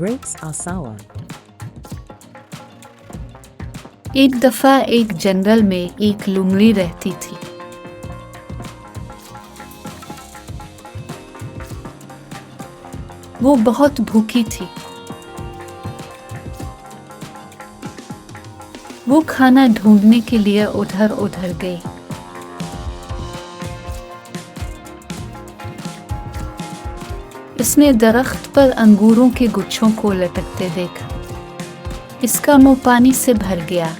Grapes are sour. एक दफा एक जंगल में एक लोमड़ी रहती थी। वो बहुत भूखी थी। वो खाना ढूंढने के लिए उधर उधर गई। इसने दरख्त पर अंगूरों के गुच्छों को लटकते देखा। इसका मुंह पानी से भर गया।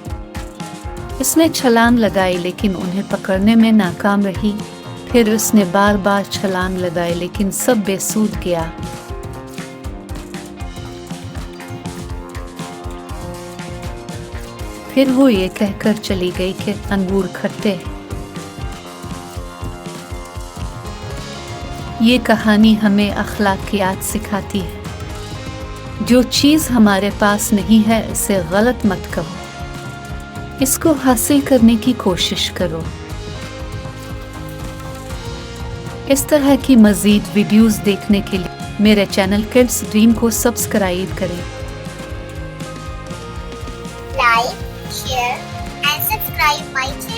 इसने छलांग लगाई लेकिन उन्हें पकड़ने में नाकाम रही। फिर उसने बार बार छलांग लगाई लेकिन सब बेसूद गया। फिर वो ये कहकर चली गई कि अंगूर खट्टे। ये कहानी हमें अखलाकियात सिखाती है। जो चीज़ हमारे पास नहीं है इसे गलत मत करो, इसको हासिल करने की कोशिश करो। इस तरह की मज़ीद वीडियोस देखने के लिए मेरे चैनल किड्स ड्रीम को सब्सक्राइब करें। Like, share and subscribe my channel.